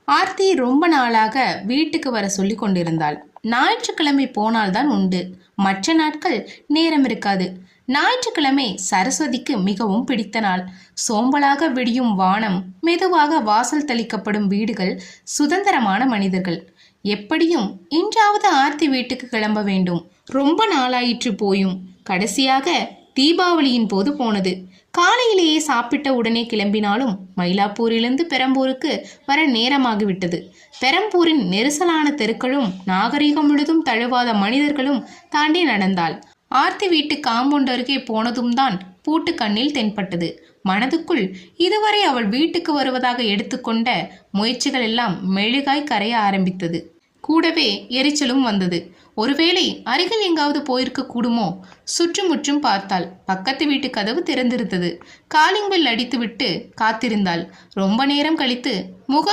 ஆர்த்தி ரொம்ப நாளாக வீட்டுக்கு வர சொல்லி கொண்டிருந்தாள். ஞாயிற்றுக்கிழமை போனால்தான் உண்டு, மற்ற நாட்கள் நேரம் இருக்காது. ஞாயிற்றுக்கிழமை சரஸ்வதிக்கு மிகவும் பிடித்த நாள். சோம்பலாக விடியும் வானம், மெதுவாக வாசல் தெளிக்கப்படும் வீடுகள், சுதந்திரமான மனிதர்கள். எப்படியும் இன்றாவது ஆர்த்தி வீட்டுக்கு கிளம்ப வேண்டும். ரொம்ப நாளாயிற்று போயும். கடைசியாக தீபாவளியின் போது போனது. காலையிலேயே சாப்பிட்ட உடனே கிளம்பினாலும் மயிலாப்பூரிலிருந்து பெரம்பூருக்கு வர நேரமாகிவிட்டது. பெரம்பூரின் நெரிசலான தெருக்களும் நாகரிகம் முழுதும் தழுவாத மனிதர்களும் தாண்டி நடந்தாள். ஆர்த்தி வீட்டு காம்பவுண்ட் அருகே போனதும் தான் பூட்டு கண்ணில் தென்பட்டது. மனதுக்குள் இதுவரை அவள் வீட்டுக்கு வருவதாக எடுத்துக்கொண்ட முயற்சிகள் எல்லாம் மெழுகாய் கரைய ஆரம்பித்தது. கூடவே எரிச்சலும் வந்தது. ஒருவேளை அருகில் எங்காவது போயிருக்க கூடுமோ? சுற்றுமுற்றும் பார்த்தாள். பக்கத்து வீட்டு கதவு திறந்திருந்தது. காலிங் பெல் அடித்துவிட்டு காத்திருந்தாள். ரொம்ப நேரம் கழித்து முகம்